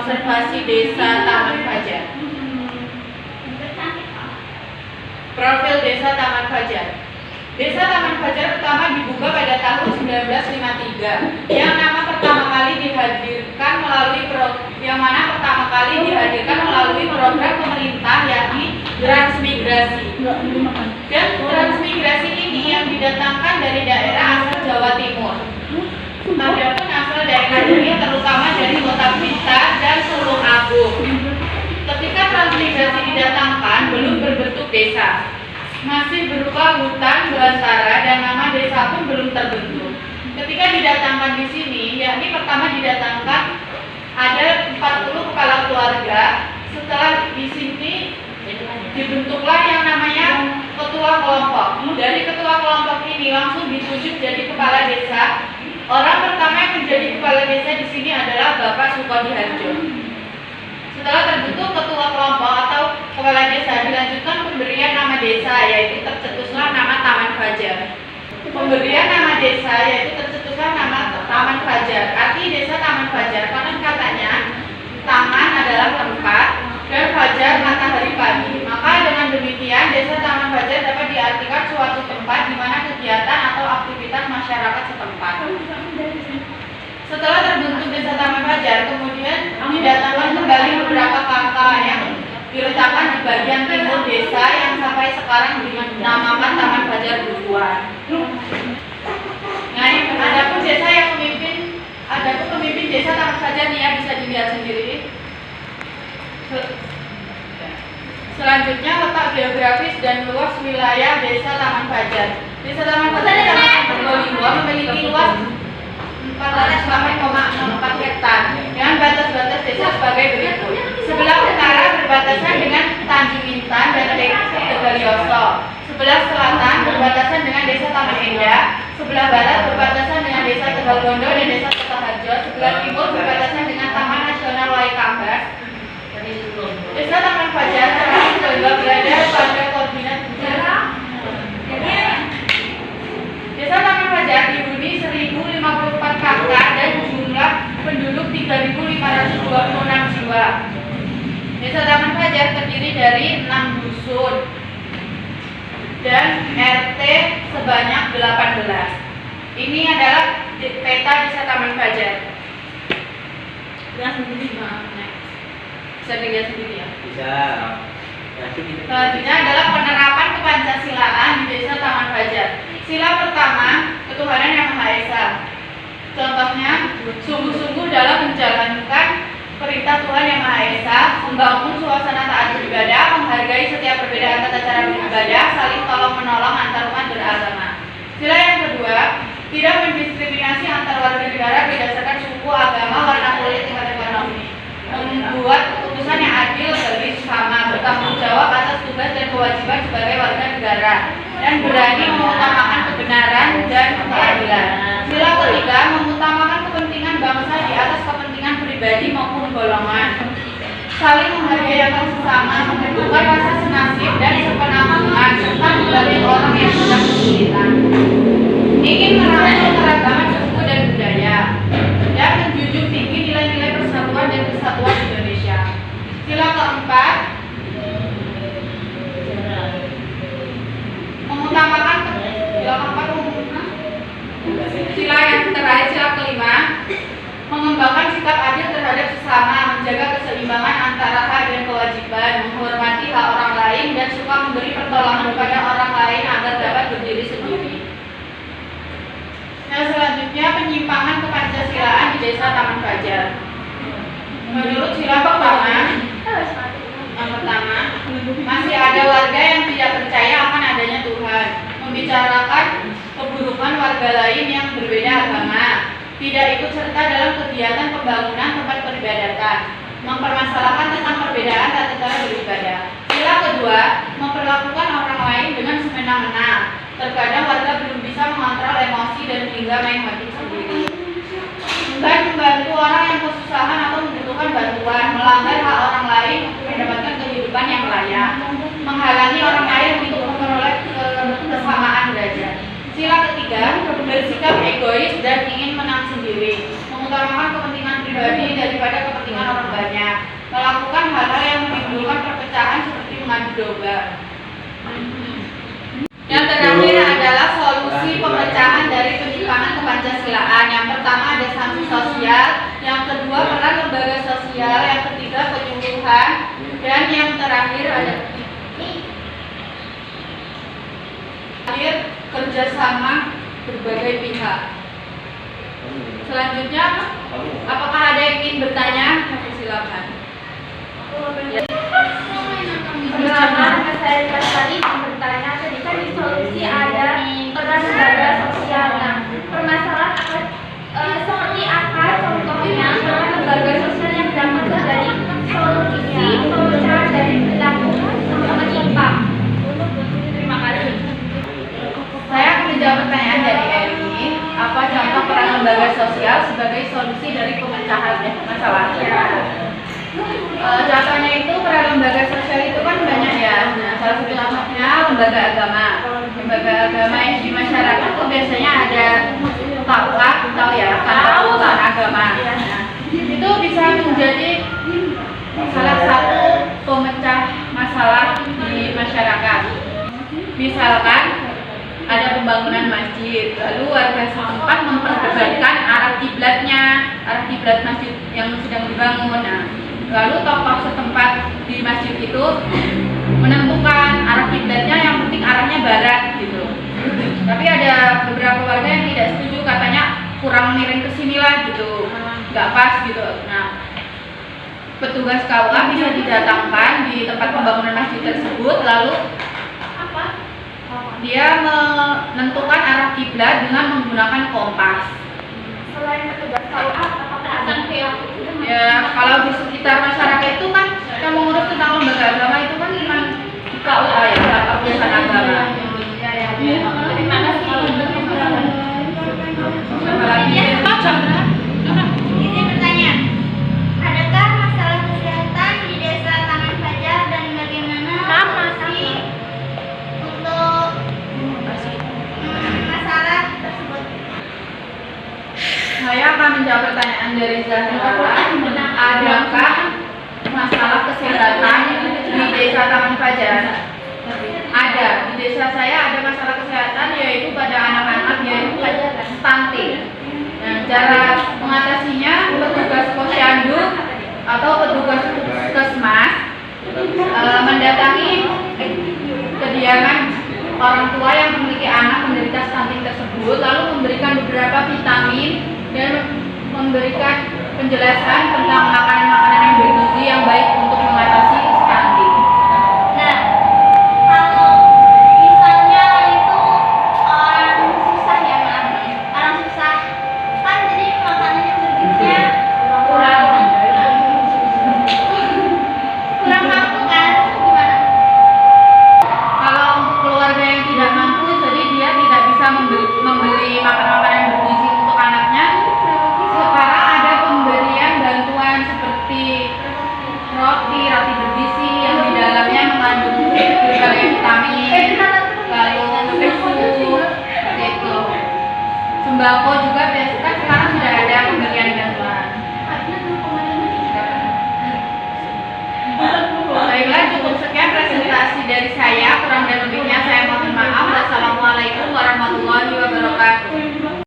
konservasi desa Taman Fajar. Profil desa Taman Fajar. Desa Taman Fajar pertama dibuka pada tahun 1953, yang pertama kali dihadirkan melalui program pemerintah, yakni transmigrasi. Dan transmigrasi ini yang didatangkan dari daerah asal Jawa Timur. Adapun asal daerah ini terutama dari Kota Blitar dan Tulungagung. Ketika transmigrasi didatangkan, belum berbentuk desa, masih berupa hutan belantara dan nama desa pun belum terbentuk. Ketika didatangkan di sini, yakni pertama didatangkan ada 40 kepala keluarga. Setelah di sini dibentuklah yang namanya ketua kelompok. Dari ketua kelompok ini langsung ditunjuk jadi kepala desa. Orang pertama yang menjadi kepala desa di sini adalah Bapak Sukodi Harjo. Setelah terbentuk ketua kelompok atau kepala desa, dilanjutkan pemberian nama desa, yaitu tercetuslah nama Taman Fajar. Pemberian nama desa yaitu tercetuslah nama Taman Fajar. Arti desa Taman Fajar, konon katanya taman adalah tempat dan fajar matahari pagi. Maka dengan demikian desa Taman Fajar dapat diartikan suatu tempat di mana kegiatan atau aktivitas masyarakat setempat. Setelah terbentuk desa Taman Fajar, kemudian didatangkan kembali beberapa kakak yang diletakkan di bagian timur desa yang sampai sekarang dinamakan Taman Fajar Bukuan. Nah, adapun pemimpin desa Taman Fajar nih ya, bisa dilihat sendiri. Selanjutnya letak geografis dan luas wilayah desa Taman Fajar. Desa Taman Fajar memiliki luas 408,64 hektar dengan batas-batas desa sebagai berikut. Sebelah utara berbatasan dengan Tanjung Intan dan Tegalioso. Sebelah selatan berbatasan dengan desa Taman Endah. Sebelah barat berbatasan dengan desa Tegalgondo dan desa Kota-Harjo. Sebelah timur berbatasan dengan Taman Nasional Waikambas. Desa Taman Fajar berada pada koordinat Desa Taman Fajar dihuni 1054 kakak dan jumlah penduduk 3.526 jiwa. Desa Taman Fajar terdiri dari 6 dusun dan RT sebanyak 18. Ini adalah peta Desa Taman Fajar. Bisa dilihat sendiri ya? Bisa. Selanjutnya adalah penerapan kepancasilaan di Desa Taman Fajar. Sila pertama, ketuhanan yang Maha Esa. Contohnya, sungguh-sungguh dalam menjalankan perintah Tuhan yang Maha Esa, membangun suasana taat beribadah, menghargai setiap perbedaan tata cara beribadah, saling tolong-menolong antar umat beragama. Sila yang kedua, tidak mendiskriminasi antar warga negara berdasarkan suku, agama, warna kulit, tingkat ekonomi. Membuat keputusan yang adil bagi sesama, bertanggung jawab atas tugas dan kewajiban sebagai warga negara, dan berani mengutamakan kebenaran dan keadilan. Sila ketiga, mengutamakan kepentingan bangsa di atas kepentingan pribadi maupun golongan. Saling menghargai antar sesama, menumbuhkan rasa senasib dan sepenanggungan, serta membantu orang yang sedang kesulitan. Ingin merangkul keragaman suku dan budaya, dan menjunjung tinggi nilai-nilai persatuan dan kesatuan Indonesia. Sila keempat, mengutamakan sila yang terakhir, sila kelima, mengembangkan sikap adil terhadap sesama, menjaga keseimbangan antara hak dan kewajiban, menghormati hak orang lain, dan suka memberi pertolongan kepada orang lain agar dapat berdiri sendiri. Nah, selanjutnya penyimpangan kepancasilaan di Desa Taman Fajar. Menurut sila pertama, yang pertama, masih ada warga yang tidak percaya akan adanya Tuhan, membicarakan keburukan warga lain yang berbeda agama, tidak ikut serta dalam kegiatan pembangunan tempat peribadatan, mempermasalahkan tentang perbedaan tata cara beribadah. Sila kedua, memperlakukan orang lain dengan semena-mena. Terkadang warga belum bisa mengontrol emosi dan hingga main hakim sendiri. Dan membantu orang yang kesusahan atau membutuhkan bantuan, melanggar hak orang lain untuk mendapatkan kehidupan yang layak, menghalangi orang lain untuk memperoleh kesamaan derajat. Sila ketiga, bersikap egois dan ingin menang sendiri, mengutamakan kepentingan pribadi daripada kepentingan orang banyak. mengadu domba. Yang terakhir adalah solusi pemecahan dari penyimpangan kepancasilaan. Yang pertama ada sanksi sosial, yang kedua peran lembaga sosial, yang ketiga penyuluhan, dan yang terakhir ada kerjasama berbagai pihak. Selanjutnya, apakah ada yang ingin bertanya? Silakan. Pertama, saya tadi bertanya, tadi kan di solusi ada peran lembaga sosial. Nah, permasalahan seperti apa contohnya peran lembaga sosial yang dapat menjadi solusi pemecahan dari perilaku menyimpang? Terima kasih. Saya akan menjawab pertanyaan dari Eli. Apa contoh peran lembaga sosial sebagai solusi dari pemecahan masalahnya? Contohnya itu peran lembaga sosial itu kan banyak ya. Nah, salah satu contohnya lembaga agama. Lembaga agama yang di masyarakat itu biasanya ada KUA, tahu ya, kantor urusan agama. Nah, itu bisa menjadi salah satu pemecah masalah di masyarakat. Misalkan ada pembangunan masjid, lalu warga setempat memperdebatkan arah kiblat masjid yang sedang dibangun. Nah, lalu tokoh setempat di masjid itu menentukan arah kiblatnya, yang penting arahnya barat gitu. Tapi ada beberapa warga yang tidak setuju, katanya kurang miring ke sini lah gitu, nggak pas gitu. Nah, petugas KUA bisa didatangkan di tempat pembangunan masjid tersebut, lalu dia menentukan arah kiblat dengan menggunakan kompas. Selain petugas KUA, apakah ada Ya, kalau di sekitar masyarakat itu kan yang mengurus tentang lembaga agama itu kan cuma KUA ya, Kantor Urusan Agama. Terima kasih. Apalagi Izin bertanya, adakah masalah kesehatan di desa Taman Fajar dan bagaimana solusi untuk masalah tersebut? saya akan menjawab pertanyaan dari Zahra. Adakah masalah kesehatan di desa Taman Fajar? Ada. Di desa saya ada masalah kesehatan, yaitu pada anak-anak yaitu stunting. Nah, cara mengatasinya, petugas posyandu atau petugas puskesmas mendatangi kediaman orang tua yang memiliki anak menderita stunting tersebut, lalu memberikan beberapa vitamin dan memberikan penjelasan tentang makanan-makanan yang bergizi yang baik untuk mengatasi